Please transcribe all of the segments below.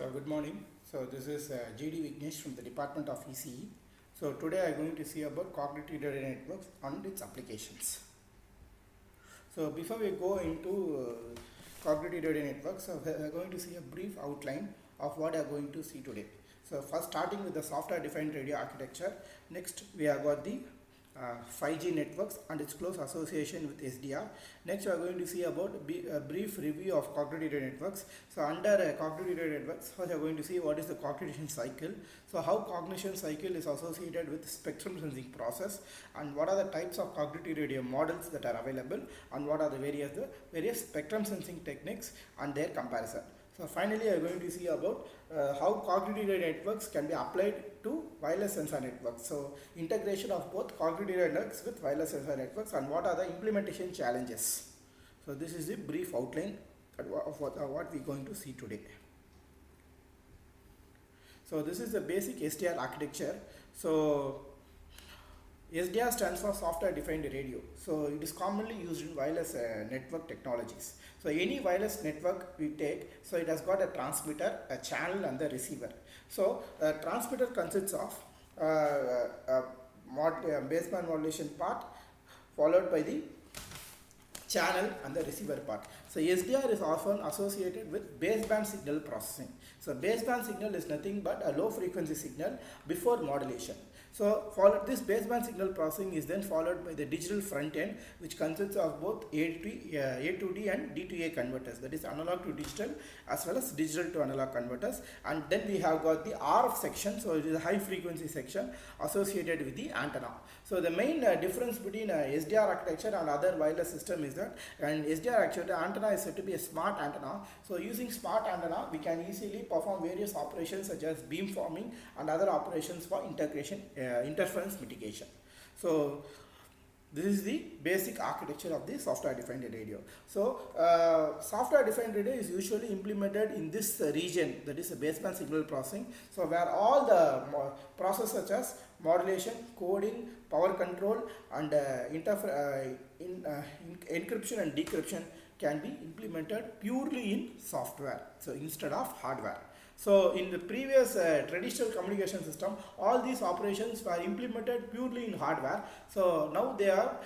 So good morning. So this is GD Vignesh from the Department of ECE. So today I am going to see about cognitive data networks and its applications. So before we go into cognitive data networks, we are going to see a brief outline of what we are going to see today. So first starting with the software defined radio architecture. Next we have got the 5G networks and its close association with SDR. Next we are going to see about a brief review of cognitive data networks. So under cognitive data networks, first we are going to see what is the cognition cycle. So how cognition cycle is associated with spectrum sensing process, and what are the types of cognitive radio models that are available, and what are the various spectrum sensing techniques and their comparison. So finally, I am going to see about how cognitive data networks can be applied to wireless sensor networks. So integration of both cognitive data networks with wireless sensor networks, and what are the implementation challenges. So this is a brief outline of what we are going to see today. So this is the basic SDR architecture. So SDR stands for software defined radio. So it is commonly used in wireless network technologies. So any wireless network we take, so it has got a transmitter, a channel and the receiver. So a transmitter consists of baseband modulation part followed by the channel and the receiver part. So SDR is often associated with baseband signal processing. So baseband signal is nothing but a low frequency signal before modulation. So this baseband signal processing is then followed by the digital front end, which consists of both A2D and D2A converters, that is analog to digital as well as digital to analog converters. And then we have got the RF section, so it is a high frequency section associated with the antenna. So the main difference between SDR architecture and other wireless system is that in SDR architecture, antenna is said to be a smart antenna. So using smart antenna, we can easily perform various operations such as beamforming and other operations for interference mitigation. So this is the basic architecture of the software defined radio. So software defined radio is usually implemented in this region, that is the baseband signal processing. So where all the processes such as modulation, coding, power control and encryption and decryption can be implemented purely in software, so instead of hardware. So in the previous traditional communication system, all these operations were implemented purely in hardware. So now they are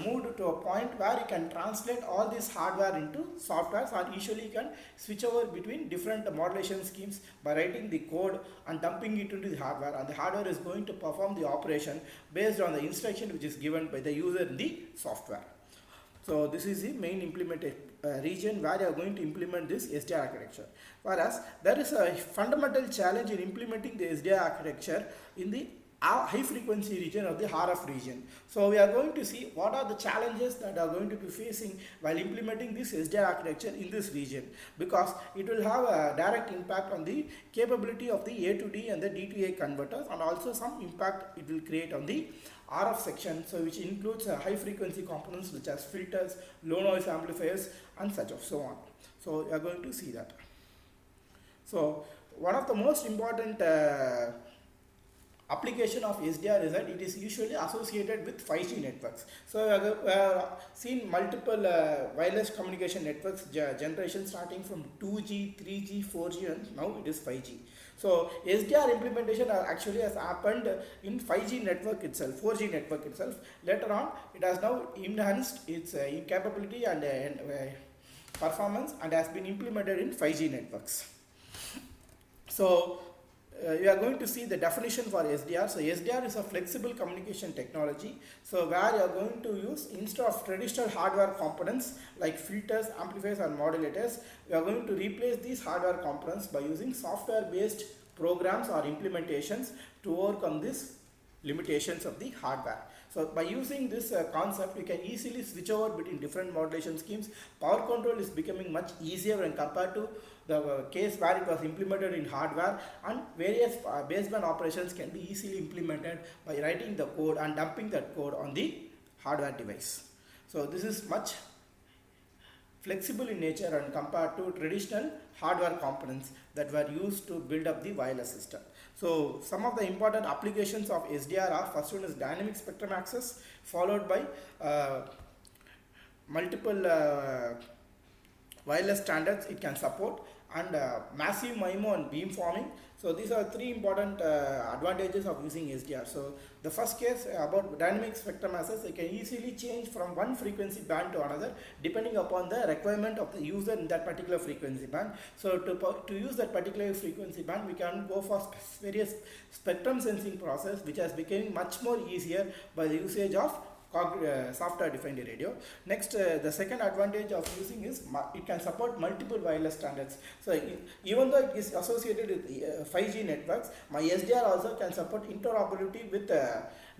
moved to a point where you can translate all this hardware into software, and usually you can switch over between different modulation schemes by writing the code and dumping it into the hardware, and the hardware is going to perform the operation based on the instruction which is given by the user in the software. So this is the main implementation region where you are going to implement this SDR architecture. Whereas there is a fundamental challenge in implementing the SDR architecture in the high frequency region of the RF region. So we are going to see what are the challenges that are going to be facing while implementing this SDR architecture in this region, because it will have a direct impact on the capability of the A2D and the D2A converters, and also some impact it will create on the RF section, so which includes high frequency components such as filters, low noise amplifiers and such of so on. So we are going to see that. So one of the most important application of SDR is that it is usually associated with 5G networks. So we have seen multiple wireless communication networks generation starting from 2G, 3G, 4G and now it is 5G. So SDR implementation actually has happened in 5G network itself, 4G network itself. Later on, it has now enhanced its capability and performance and has been implemented in 5G networks. So we are going to see the definition for SDR. So SDR is a flexible communication technology. So where you are going to use, instead of traditional hardware components like filters, amplifiers and modulators, we are going to replace these hardware components by using software based programs or implementations to overcome these limitations of the hardware. So by using this concept, you can easily switch over between different modulation schemes. Power control is becoming much easier when compared to the case where it was implemented in hardware, and various baseband operations can be easily implemented by writing the code and dumping that code on the hardware device. So this is much flexible in nature and compared to traditional hardware components that were used to build up the wireless system. So some of the important applications of SDR are, first one is dynamic spectrum access, followed by multiple wireless standards it can support, and massive MIMO and beamforming. So these are three important advantages of using SDR. So the first case about dynamic spectrum access, it can easily change from one frequency band to another depending upon the requirement of the user in that particular frequency band. So to use that particular frequency band, we can go for various spectrum sensing process, which has become much more easier by the usage of software defined radio. Next, the second advantage of using is it can support multiple wireless standards. So even though it is associated with 5G networks, my SDR also can support interoperability with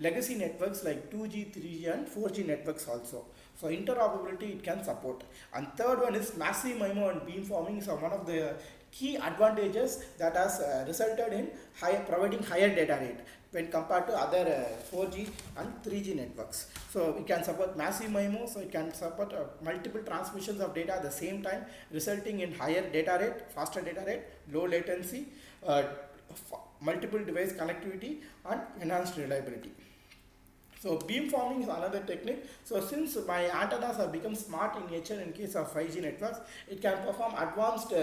legacy networks like 2G, 3G and 4G networks also. So interoperability it can support. And third one is massive MIMO and beamforming. So one of the key advantages that has resulted in providing higher data rate when compared to other 4G and 3G networks. So it can support massive MIMO, so it can support multiple transmissions of data at the same time, resulting in higher data rate, faster data rate, low latency, multiple device connectivity and enhanced reliability. So beamforming is another technique. So since my antennas have become smart in nature in case of 5G networks, it can perform advanced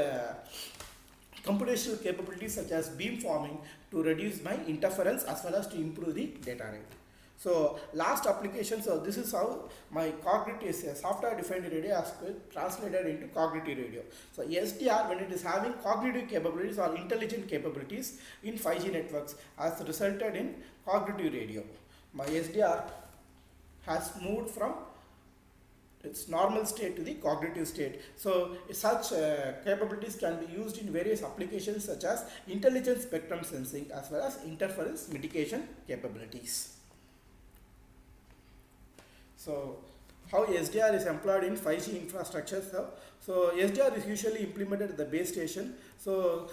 computational capabilities such as beamforming to reduce my interference as well as to improve the data rate. So last application, so this is how my cognitive software defined radio has translated into cognitive radio. So SDR, when it is having cognitive capabilities or intelligent capabilities in 5G networks, has resulted in cognitive radio. My SDR has moved from its normal state to the cognitive state. So such capabilities can be used in various applications such as intelligent spectrum sensing as well as interference mitigation capabilities. So how SDR is employed in 5G infrastructure. So SDR is usually implemented at the base station. So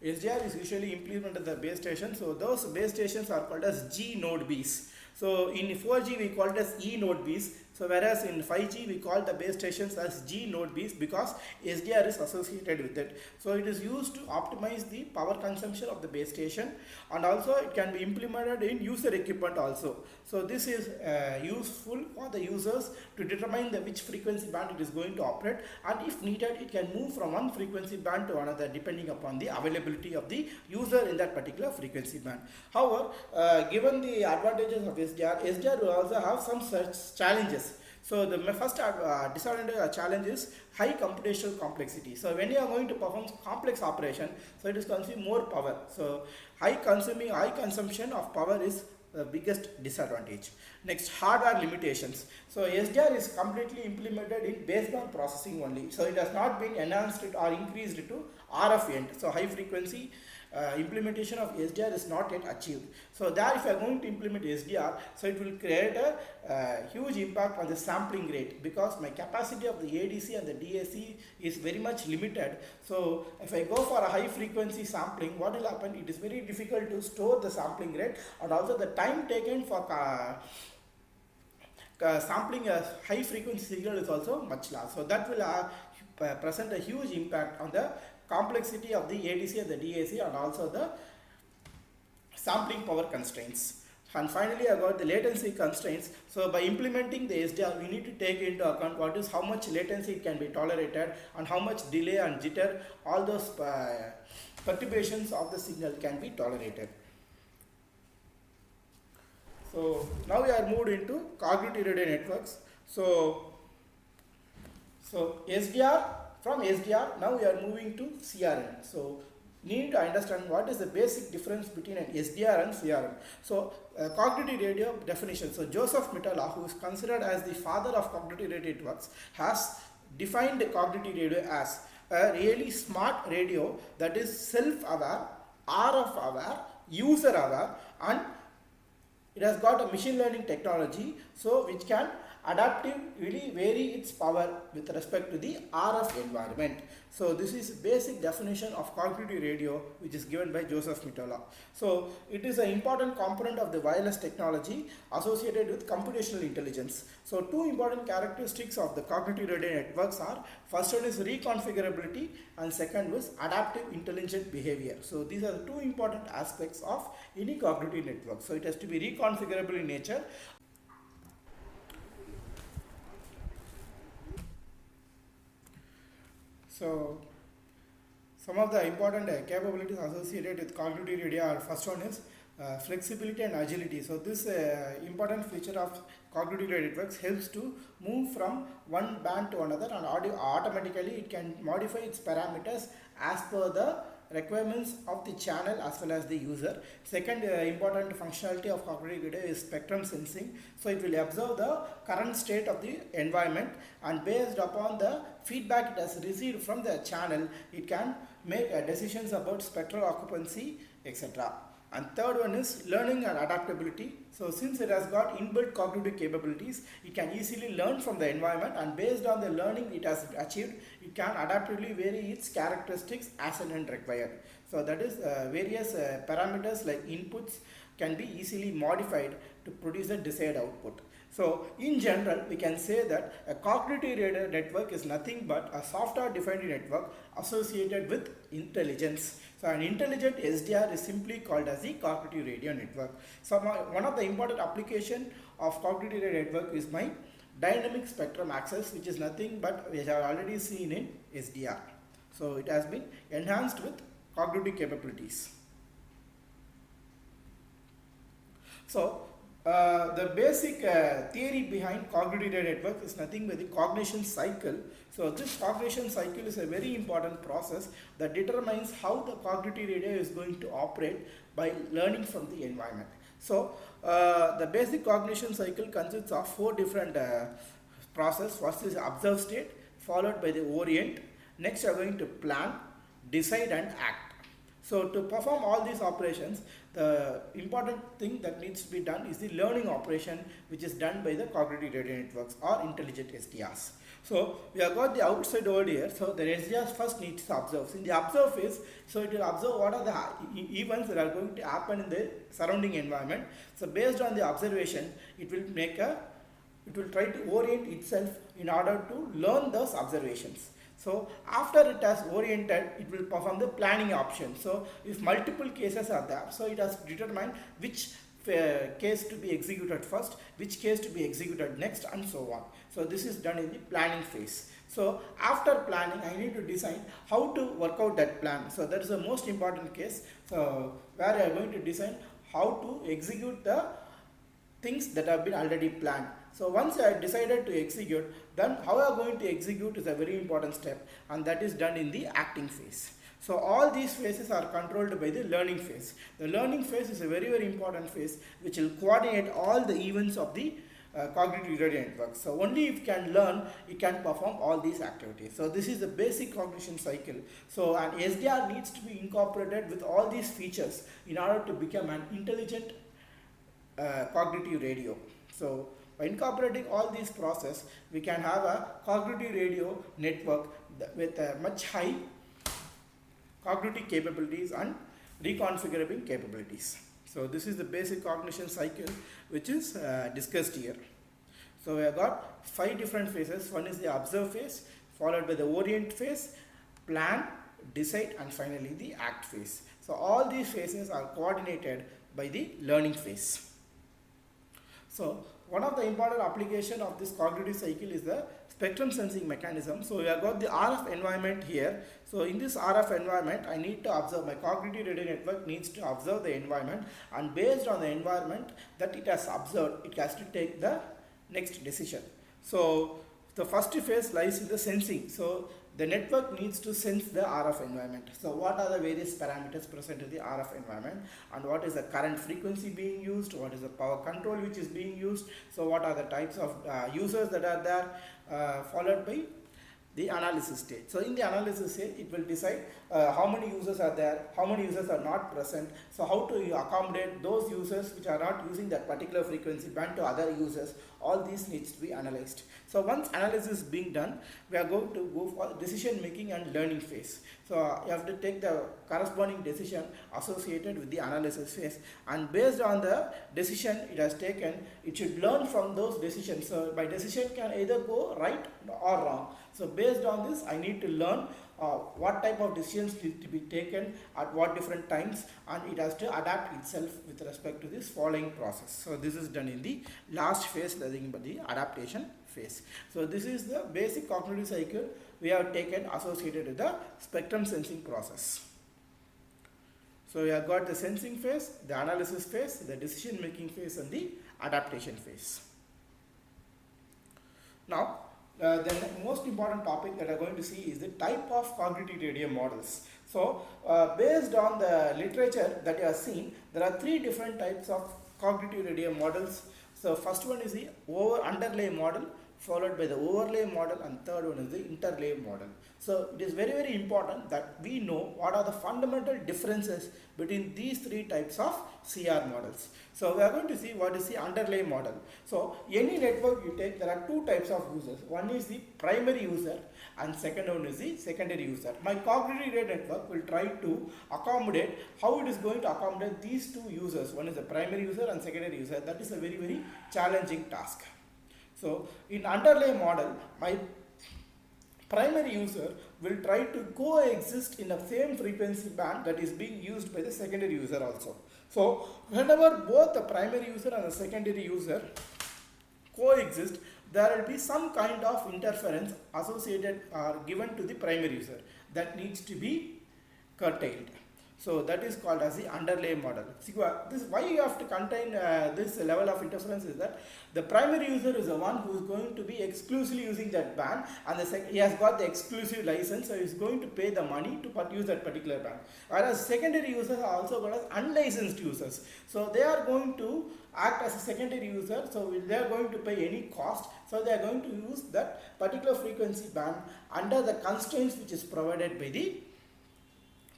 SDR is usually implemented at the base station. So those base stations are called as G node Bs. So in 4G we call it as E node Bs. So whereas in 5G we call the base stations as G node Bs because SDR is associated with it. So it is used to optimize the power consumption of the base station, and also it can be implemented in user equipment also. So this is useful for the users to determine which frequency band it is going to operate, and if needed it can move from one frequency band to another depending upon the availability of the user in that particular frequency band. However, given the advantages of SDR will also have some such challenges. So the first disadvantage challenge is high computational complexity. So when you are going to perform complex operation, so it is consuming more power. So high consumption of power is the biggest disadvantage. Next, hardware limitations. So SDR is completely implemented in baseband processing only. So it has not been enhanced or increased to RF end. So high frequency implementation of SDR is not yet achieved. So there if I am going to implement SDR, so it will create a huge impact on the sampling rate because my capacity of the ADC and the DAC is very much limited. So if I go for a high frequency sampling, what will happen? It is very difficult to store the sampling rate, and also the time taken for sampling a high frequency signal is also much large. So that will present a huge impact on the complexity of the ADC and the DAC and also the sampling power constraints. And finally I got the latency constraints. So by implementing the SDR we need to take into account what is how much latency can be tolerated and how much delay and jitter, all those perturbations of the signal can be tolerated. So now we are moved into cognitive radio networks. So SDR, from SDR now we are moving to CRN. So need to understand what is the basic difference between an SDR and CRN. So cognitive radio definition. So Joseph Mottola, who is considered as the father of cognitive radio networks, has defined the cognitive radio as a really smart radio that is self-aware, RF aware, user aware, and it has got a machine learning technology, so which can adaptively vary its power with respect to the RF environment. So this is basic definition of cognitive radio, which is given by Joseph Mottola. So it is an important component of the wireless technology associated with computational intelligence. So two important characteristics of the cognitive radio networks are, first one is reconfigurability and second was adaptive intelligent behavior. So these are the two important aspects of any cognitive network. So it has to be reconfigurable in nature. So some of the important capabilities associated with cognitive radio are, first one is flexibility and agility. So this important feature of cognitive radio networks helps to move from one band to another, and automatically it can modify its parameters as per the requirements of the channel as well as the user. Second important functionality of cognitive radio is spectrum sensing. So it will observe the current state of the environment, and based upon the feedback it has received from the channel, it can make decisions about spectral occupancy, etc. And third one is learning and adaptability. So since it has got inbuilt cognitive capabilities, it can easily learn from the environment, and based on the learning it has achieved, it can adaptively vary its characteristics as and when required. So that is various parameters like inputs can be easily modified to produce a desired output. So in general, we can say that a cognitive radio network is nothing but a software defined network associated with intelligence. So an intelligent SDR is simply called as the cognitive radio network. So one of the important application of cognitive radio network is my dynamic spectrum access, which is nothing but we have already seen in SDR. So it has been enhanced with cognitive capabilities. So the basic theory behind cognitive radio network is nothing but the cognition cycle. So this cognition cycle is a very important process that determines how the cognitive radio is going to operate by learning from the environment. So the basic cognition cycle consists of 4 different process. First is observe state, followed by the orient. Next, you are going to plan, decide and act. So to perform all these operations, the important thing that needs to be done is the learning operation, which is done by the cognitive radio networks or intelligent SDRs. So we have got the outside over here. So the SDRs first needs to observe. So in the observe phase, so it will observe what are the events that are going to happen in the surrounding environment. So based on the observation, it will try to orient itself in order to learn those observations. So after it has oriented, it will perform the planning option. So if multiple cases are there, so it has determined which case to be executed first, which case to be executed next, and so on. So this is done in the planning phase. So after planning, I need to decide how to work out that plan. So that is the most important case. So where I am going to decide how to execute the things that have been already planned. So once I decided to execute, then how I am going to execute is a very important step, and that is done in the acting phase. So all these phases are controlled by the learning phase. The learning phase is a very, very important phase which will coordinate all the events of the cognitive radio network. So only if it can learn, it can perform all these activities. So this is the basic cognition cycle. So an SDR needs to be incorporated with all these features in order to become an intelligent cognitive radio. So by incorporating all these processes, we can have a cognitive radio network with a much high cognitive capabilities and reconfigurable capabilities. So this is the basic cognition cycle which is discussed here. So we have got 5 different phases. One is the observe phase, followed by the orient phase, plan, decide, and finally the act phase. So all these phases are coordinated by the learning phase. So one of the important application of this cognitive cycle is the spectrum sensing mechanism. So we have got the RF environment here. So in this RF environment, I need to observe, my cognitive radio network needs to observe the environment, and based on the environment that it has observed, it has to take the next decision. So the first phase lies in the sensing. So the network needs to sense the RF environment. So what are the various parameters present in the RF environment, and what is the current frequency being used, what is the power control which is being used, so what are the types of users that are there, followed by the analysis stage. So in the analysis stage, it will decide how many users are there, how many users are not present, so how to accommodate those users which are not using that particular frequency band to other users. All these needs to be analyzed. So once analysis is being done, we are going to go for decision making and learning phase. So you have to take the corresponding decision associated with the analysis phase, and based on the decision it has taken, it should learn from those decisions. So by decision can either go right or wrong. So based on this, I need to learn what type of decisions need to be taken at what different times, and it has to adapt itself with respect to this following process. So this is done in the last phase, nothing but the adaptation phase. So this is the basic cognitive cycle we have taken associated with the spectrum sensing process. So we have got the sensing phase, the analysis phase, the decision making phase, and the adaptation phase. Now, the most important topic that we are going to see is the type of cognitive radio models. So, based on the literature that you have seen, there are three different types of cognitive radio models. So, first one is the underlay model, followed by the overlay model, and third one is the interlay model. So it is very, very important that we know what are the fundamental differences between these three types of CR models. So we are going to see what is the underlay model. So any network you take, there are two types of users. One is the primary user and second one is the secondary user. My cognitive radio network will try to accommodate how it is going to accommodate these two users. One is the primary user and secondary user. That is a very, very challenging task. So in underlay model, my primary user will try to coexist in the same frequency band that is being used by the secondary user also. So whenever both the primary user and the secondary user coexist, there will be some kind of interference associated or given to the primary user that needs to be curtailed. So that is called as the underlay model. See, this why you have to contain this level of interference is that the primary user is the one who is going to be exclusively using that band, and he has got the exclusive license, so he is going to pay the money to use that particular band. Whereas secondary users are also called as unlicensed users. So they are going to act as a secondary user, so they are going to pay any cost, so they are going to use that particular frequency band under the constraints which is provided by the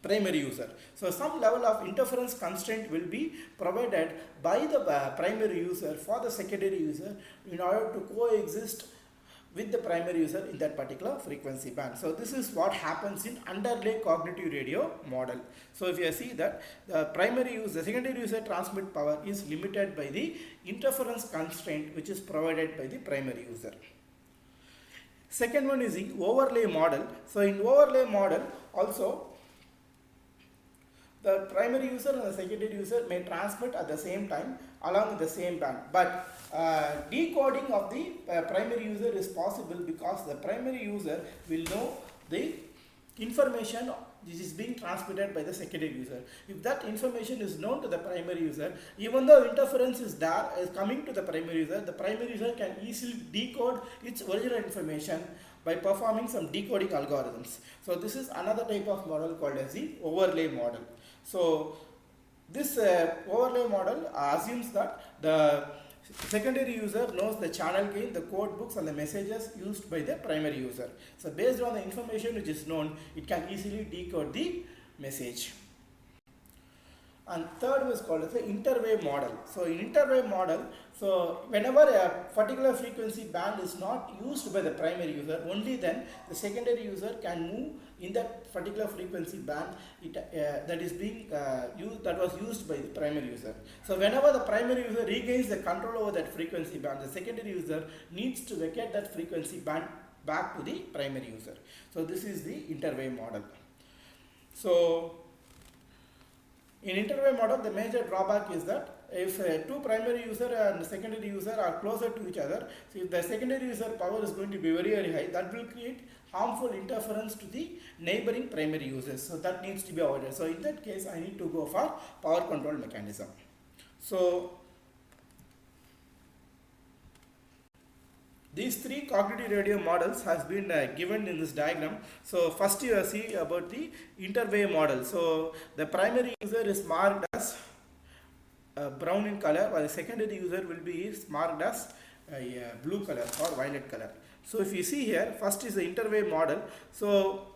primary user. So some level of interference constraint will be provided by the primary user for the secondary user in order to coexist with the primary user in that particular frequency band. So this is what happens in underlay cognitive radio model. So if you see that the primary user, the secondary user transmit power is limited by the interference constraint which is provided by the primary user. Second one is the overlay model. So in overlay model also, the primary user and the secondary user may transmit at the same time along with the same band, but decoding of the primary user is possible because the primary user will know the information which is being transmitted by the secondary user. If that information is known to the primary user, even though interference is there, is coming to the primary user can easily decode its original information by performing some decoding algorithms. So this is another type of model called as the overlay model. So this overlay model assumes that the secondary user knows the channel gain, the code books and the messages used by the primary user. So based on the information which is known, it can easily decode the message. And third is called as the interwave model. So in interwave model, so whenever a particular frequency band is not used by the primary user, only then the secondary user can move in that particular frequency band that is being that was used by the primary user. So whenever the primary user regains the control over that frequency band, the secondary user needs to vacate that frequency band back to the primary user. So this is the interwave model. So in interwave model, the major drawback is that if two primary user and secondary user are closer to each other, so if the secondary user power is going to be very, very high, that will create harmful interference to the neighboring primary users. So that needs to be avoided. So in that case, I need to go for power control mechanism. So these three cognitive radio models has been given in this diagram. So first you see about the interwave model. So the primary user is marked as brown in color, while the secondary user will be marked as blue color or violet color. So if you see here, first is the interwave model. So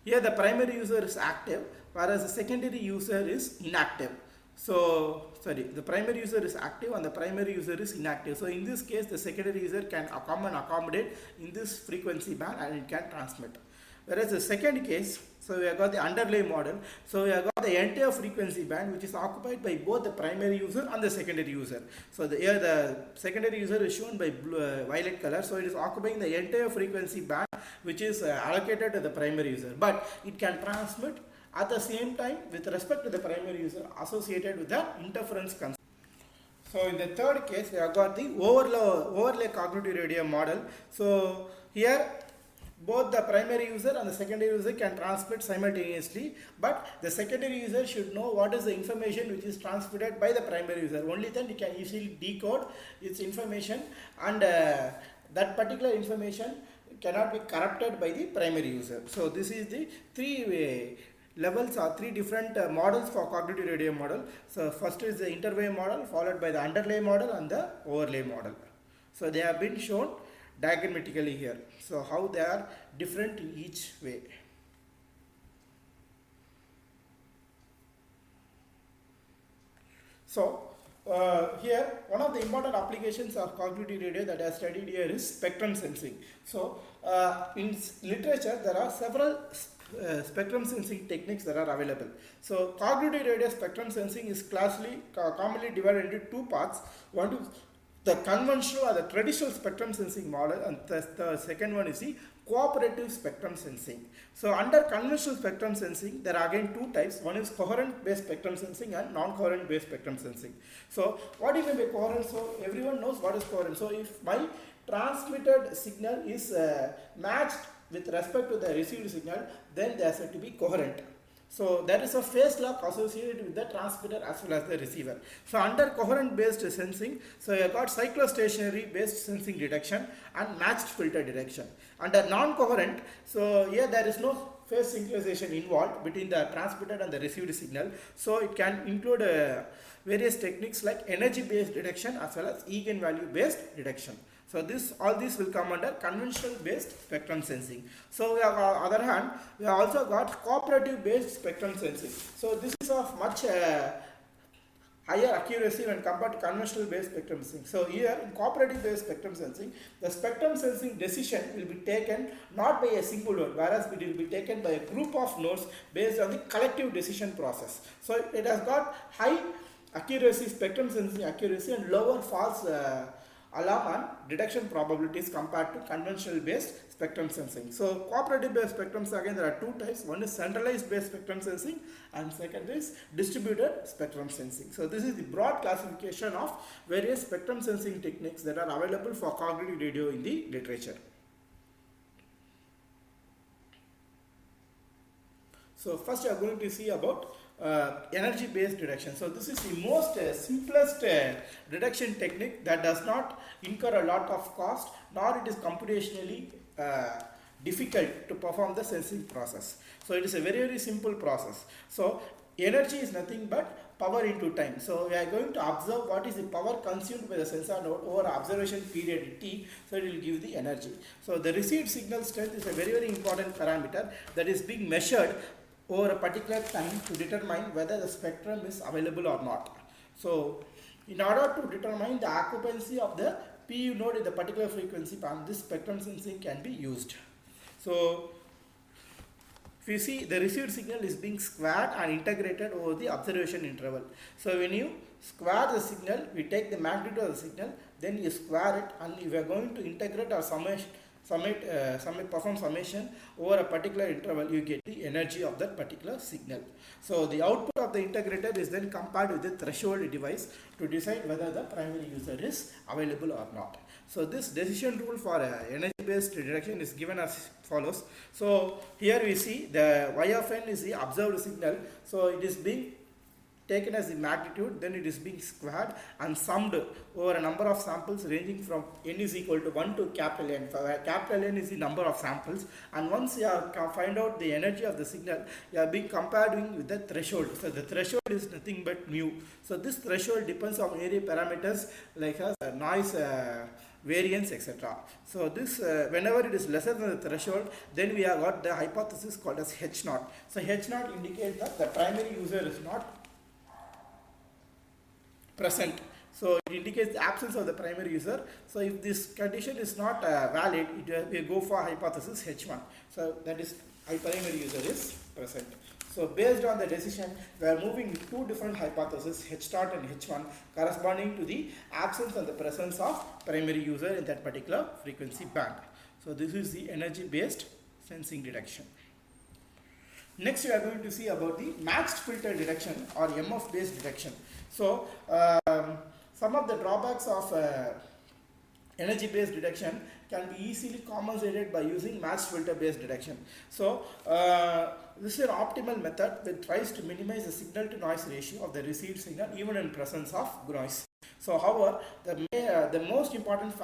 here the primary user is active, whereas the secondary user is inactive. So the primary user is active and the primary user is inactive. So in this case, the secondary user can come and accommodate in this frequency band and it can transmit. Whereas the second case, so we have got the underlay model. So we have got the entire frequency band which is occupied by both the primary user and the secondary user. So here the secondary user is shown by violet color. So it is occupying the entire frequency band which is allocated to the primary user. But it can transmit at the same time with respect to the primary user associated with the interference constraint. So in the third case, we have got the overlay cognitive radio model. So here both the primary user and the secondary user can transmit simultaneously, but the secondary user should know what is the information which is transmitted by the primary user. Only then he can easily decode its information, and that particular information cannot be corrupted by the primary user. So this is the three levels or three different models for cognitive radio model. So first is the interwave model, followed by the underlay model and the overlay model. So they have been shown diagrammatically here. So how they are different in each way. So here one of the important applications of cognitive radio that I studied here is spectrum sensing. So in literature there are several spectrum sensing techniques that are available. So cognitive radio spectrum sensing is commonly divided into two parts. One is the conventional or the traditional spectrum sensing model, and the second one is the cooperative spectrum sensing. So under conventional spectrum sensing, there are again two types. One is coherent based spectrum sensing and non-coherent based spectrum sensing. So what do you mean by coherent? So everyone knows what is coherent. So if my transmitted signal is matched with respect to the received signal, then they are said to be coherent. So there is a phase lock associated with the transmitter as well as the receiver. So under coherent based sensing, so you have got cyclostationary based sensing detection and matched filter detection. Under non-coherent, so here there is no phase synchronization involved between the transmitted and the received signal. So it can include various techniques like energy based detection as well as eigenvalue based detection. So all this will come under conventional based spectrum sensing. So we have, on the other hand, we have also got cooperative based spectrum sensing. So this is of much higher accuracy when compared to conventional based spectrum sensing. So here in cooperative based spectrum sensing, the spectrum sensing decision will be taken not by a single node, whereas it will be taken by a group of nodes based on the collective decision process. So it has got high accuracy, spectrum sensing accuracy, and lower false alarm and detection probabilities compared to conventional based spectrum sensing. So cooperative based spectrums, again there are two types. One is centralized based spectrum sensing and second is distributed spectrum sensing. So this is the broad classification of various spectrum sensing techniques that are available for cognitive radio in the literature. So first you are going to see about energy based detection. So this is the most simplest detection technique that does not incur a lot of cost, nor it is computationally difficult to perform the sensing process. So it is a very, very simple process. So energy is nothing but power into time. So we are going to observe what is the power consumed by the sensor node over observation period t, so it will give the energy. So the received signal strength is a very, very important parameter that is being measured over a particular time to determine whether the spectrum is available or not. So in order to determine the occupancy of the PU node in the particular frequency band, this spectrum sensing can be used. So if you see, the received signal is being squared and integrated over the observation interval. So when you square the signal, we take the magnitude of the signal, then you square it, and if we are going to integrate or perform summation over a particular interval, you get the energy of that particular signal. So the output of the integrator is then compared with the threshold device to decide whether the primary user is available or not. So this decision rule for energy based detection is given as follows. So here we see the y of n is the observed signal. So it is being taken as the magnitude, then it is being squared and summed over a number of samples ranging from n is equal to 1 to capital N. Capital N is the number of samples, and once you find out the energy of the signal, you are being comparing with the threshold. So the threshold is nothing but mu. So this threshold depends on various parameters like noise, variance, etc. So this whenever it is lesser than the threshold, then we have got the hypothesis called as H naught. So H naught indicates that the primary user is not present. So it indicates the absence of the primary user. So if this condition is not valid, we go for hypothesis H1. So that is primary user is present. So based on the decision, we are moving two different hypotheses, H naught and H1, corresponding to the absence and the presence of primary user in that particular frequency band. So this is the energy based sensing detection. Next we are going to see about the matched filter detection or MF based detection. So some of the drawbacks of energy based detection can be easily compensated by using matched filter based detection. So this is an optimal method that tries to minimize the signal to noise ratio of the received signal even in presence of noise. So however, the most important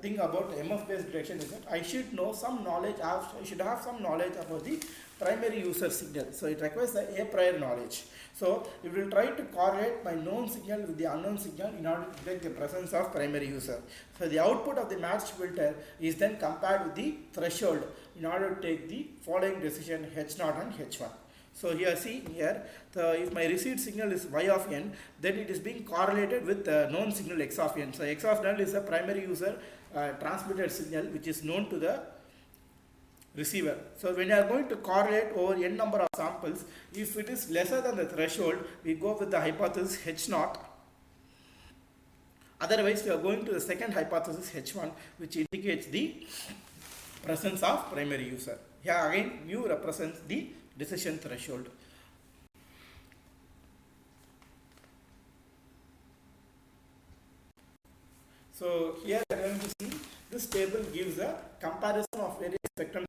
thing about MF based detection is that I should know some knowledge, I should have some knowledge about the primary user signal. So it requires a prior knowledge. So we will try to correlate my known signal with the unknown signal in order to detect the presence of primary user. So the output of the matched filter is then compared with the threshold in order to take the following decision H0 and H1. So here see here, if my received signal is y of n, then it is being correlated with the known signal x of n. So x of n is the primary user transmitted signal which is known to the receiver. So when you are going to correlate over n number of samples, if it is lesser than the threshold, we go with the hypothesis H0. Otherwise, we are going to the second hypothesis H1, which indicates the presence of primary user. Here again, mu represents the decision threshold. So here we are going to see this table gives a comparison of various spectrum.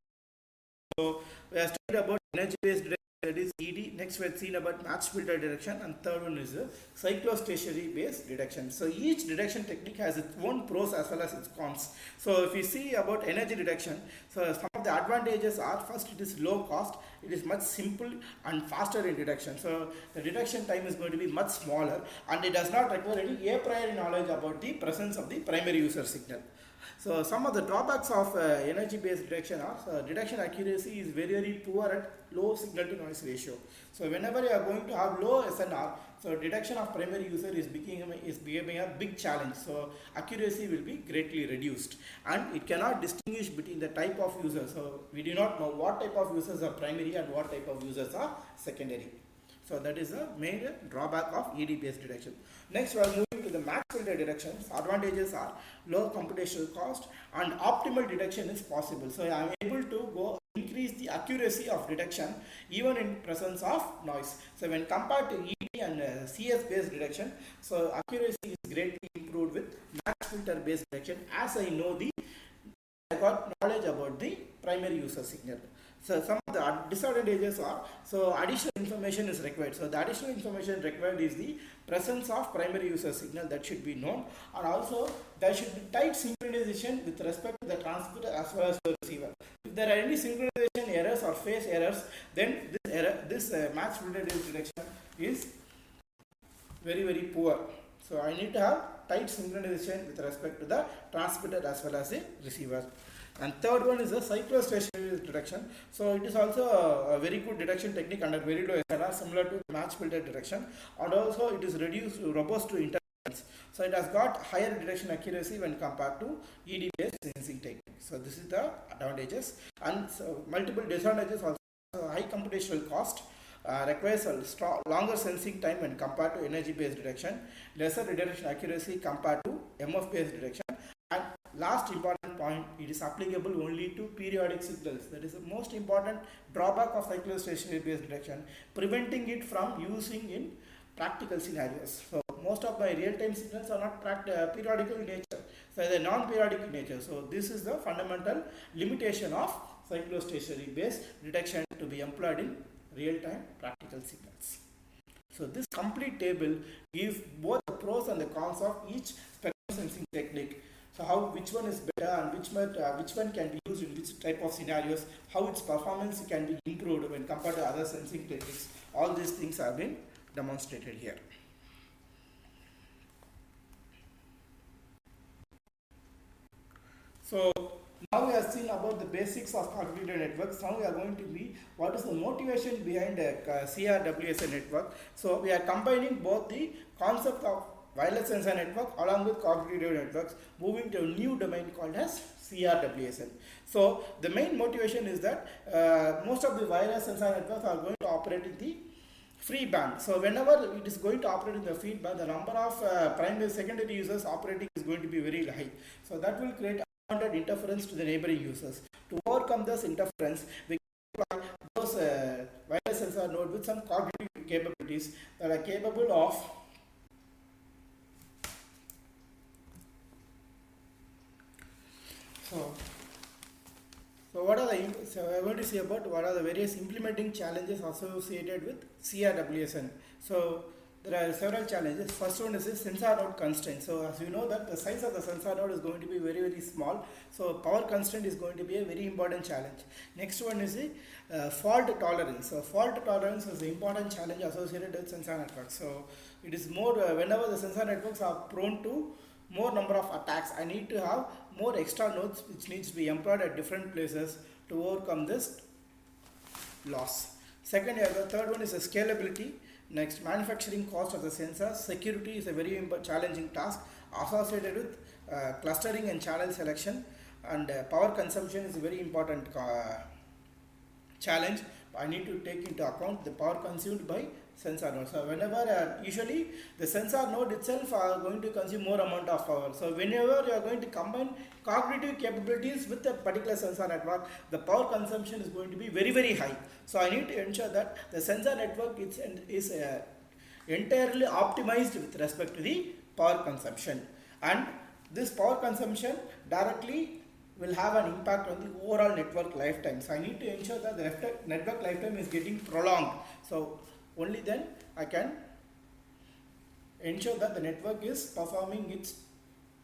So we have studied about energy based detection, that is ED. Next we have seen about matched filter detection, and third one is cyclostationary based detection. So each detection technique has its own pros as well as its cons. So if we see about energy detection, so some of the advantages are, first, it is low cost, it is much simple and faster in detection. So the detection time is going to be much smaller, and it does not require any a priori knowledge about the presence of the primary user signal. So some of the drawbacks of energy based detection are, detection accuracy is very, very poor at low signal to noise ratio. So whenever you are going to have low SNR, so detection of primary user is becoming a big challenge. So accuracy will be greatly reduced, and it cannot distinguish between the type of user. So we do not know what type of users are primary and what type of users are secondary. So that is the main drawback of ED based detection. Next we are moving to the matched filter detection. Advantages are low computational cost and optimal detection is possible. So I am able to increase the accuracy of detection even in presence of noise. So when compared to ED and CS based detection, so accuracy is greatly improved with matched filter based detection, as I got knowledge about the primary user signal. So some of the disadvantages are, so additional information is required. So the additional information required is the presence of primary user signal that should be known, and also there should be tight synchronization with respect to the transmitter as well as the receiver. If there are any synchronization errors or phase errors, then this matched filter detection is very, very poor. So I need to have tight synchronization with respect to the transmitter as well as the receiver. And third one is the cyclostationary detection. So it is also a very good detection technique under very low SNR, similar to matched filter detection, and also it is robust to interference. So it has got higher detection accuracy when compared to ED based sensing technique. So this is the advantages, and so multiple disadvantages also. High computational cost, requires a longer sensing time when compared to energy based detection, lesser detection accuracy compared to MF based detection, and last important point, it is applicable only to periodic signals. That is the most important drawback of cyclostationary based detection, preventing it from using in practical scenarios. So most of my real-time signals are not periodical in nature, so they are non-periodic in nature. So this is the fundamental limitation of cyclostationary based detection to be employed in real-time practical signals. So this complete table gives both the pros and the cons of each spectrum sensing technique. So which one is better and which one can be used in which type of scenarios, how its performance can be improved when compared to other sensing techniques. All these things have been demonstrated here. So now we have seen about the basics of cognitive networks. Now we are going to be what is the motivation behind a CRWSN network. So we are combining both the concept of wireless sensor network along with cognitive networks, moving to a new domain called as CRWSN. So the main motivation is that most of the wireless sensor networks are going to operate in the free band. So whenever it is going to operate in the free band, the number of primary secondary users operating is going to be very high. So that will create unwanted interference to the neighboring users. To overcome this interference, we apply those wireless sensor node with some cognitive capabilities that are capable of So, so what are the so I want to see about what are the various implementing challenges associated with CRWSN. So there are several challenges. First one is the sensor node constraint. So as you know that the size of the sensor node is going to be very small. So power constraint is going to be a very important challenge. Next one is the fault tolerance. So fault tolerance is the important challenge associated with sensor networks. So it is more whenever the sensor networks are prone to more number of attacks, I need to have more extra nodes which needs to be employed at different places to overcome this loss. Second, the third one is the scalability. Next, manufacturing cost of the sensor. Security is a very challenging task associated with clustering and channel selection, and power consumption is a very important challenge. I need to take into account the power consumed by sensor node. So whenever usually the sensor node itself are going to consume more amount of power. So whenever you are going to combine cognitive capabilities with a particular sensor network, the power consumption is going to be very high. So I need to ensure that the sensor network is entirely optimized with respect to the power consumption, and this power consumption directly will have an impact on the overall network lifetime. So I need to ensure that the network lifetime is getting prolonged. So only then I can ensure that the network is performing its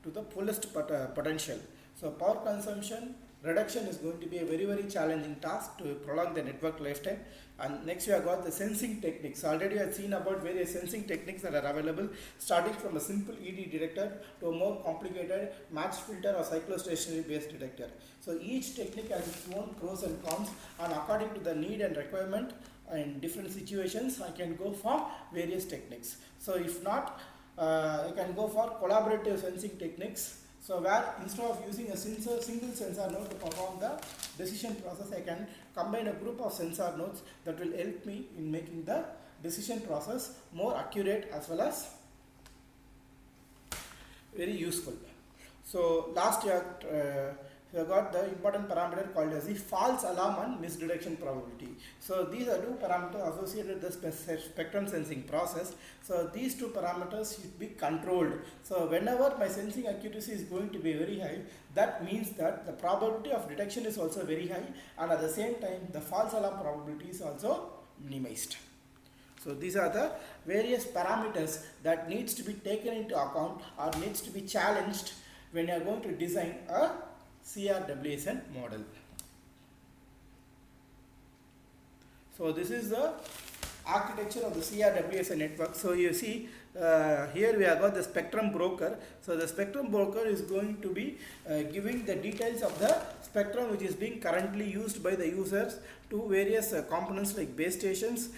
to the fullest potential. So power consumption reduction is going to be a very challenging task to prolong the network lifetime. And next we have got the sensing techniques. Already I have seen about various sensing techniques that are available, starting from a simple ED detector to a more complicated match filter or cyclostationary based detector. So each technique has its own pros and cons, and according to the need and requirement in different situations I can go for various techniques. So if not, I can go for collaborative sensing techniques. So where instead of using a single sensor node to perform the decision process, I can combine a group of sensor nodes that will help me in making the decision process more accurate as well as very useful. So last year we have got the important parameter called as the false alarm and misdetection probability. So these are two parameters associated with the spectrum sensing process. So these two parameters should be controlled. So whenever my sensing accuracy is going to be very high, that means that the probability of detection is also very high, and at the same time the false alarm probability is also minimized. So these are the various parameters that needs to be taken into account or needs to be challenged when you are going to design a CRWSN model. So this is the architecture of the CRWSN network. So you see here we have got the spectrum broker. So the spectrum broker is going to be giving the details of the spectrum which is being currently used by the users to various components like base stations,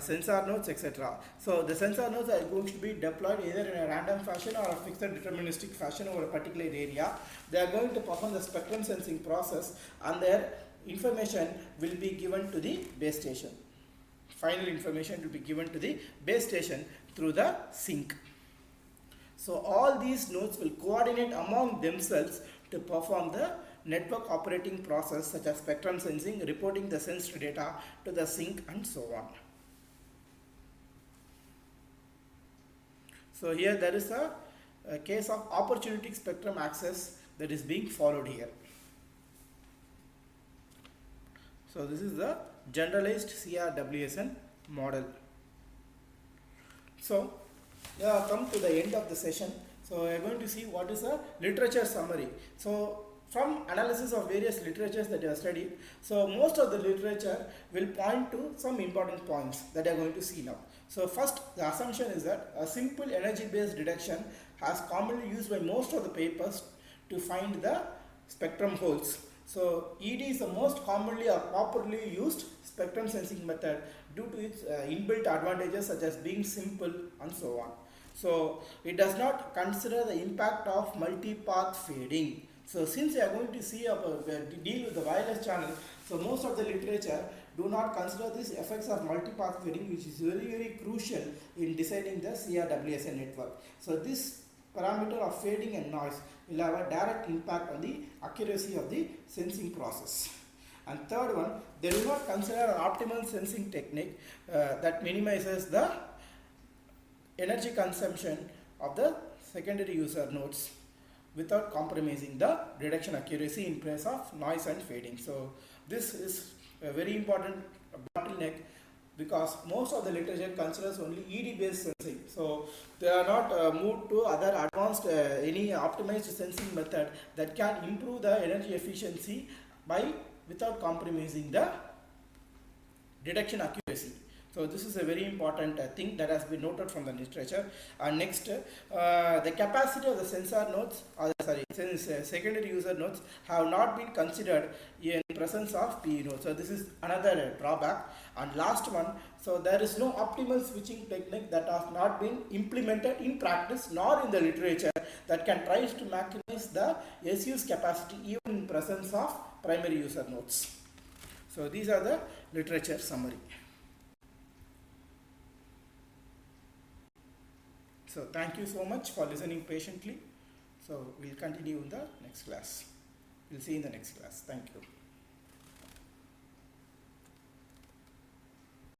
sensor nodes, etc. So the sensor nodes are going to be deployed either in a random fashion or a fixed deterministic fashion over a particular area. They are going to perform the spectrum sensing process, and their information will be given to the base station. Final information will be given to the base station through the sync. So all these nodes will coordinate among themselves to perform the network operating process such as spectrum sensing, reporting the sensed data to the sync, and so on. So here there is a case of opportunistic spectrum access that is being followed here. So this is the generalized CRWSN model. So we have come to the end of the session. So we are going to see what is a literature summary. So from analysis of various literatures that you have studied, so most of the literature will point to some important points that you are going to see now. So first, the assumption is that a simple energy based detection has commonly used by most of the papers to find the spectrum holes. So ED is the most commonly or popularly used spectrum sensing method due to its inbuilt advantages such as being simple and so on. So it does not consider the impact of multipath fading. So since we are going to see deal with the wireless channel, so most of the literature do not consider these effects of multipath fading, which is very crucial in designing the CRWSN network. So this parameter of fading and noise will have a direct impact on the accuracy of the sensing process. And third one, they do not consider an optimal sensing technique that minimizes the energy consumption of the secondary user nodes without compromising the detection accuracy in place of noise and fading. So this is a very important bottleneck, because most of the literature considers only ED based sensing. So they are not moved to other advanced any optimized sensing method that can improve the energy efficiency by without compromising the detection accuracy. So this is a very important thing that has been noted from the literature. And next, the capacity of the sensor nodes, secondary user nodes have not been considered in presence of PE nodes. So this is another drawback. And last one, so there is no optimal switching technique that has not been implemented in practice nor in the literature that can try to maximize the SU's capacity even in presence of primary user nodes. So these are the literature summary. So thank you so much for listening patiently. So we'll continue in the next class. We'll see you in the next class. Thank you.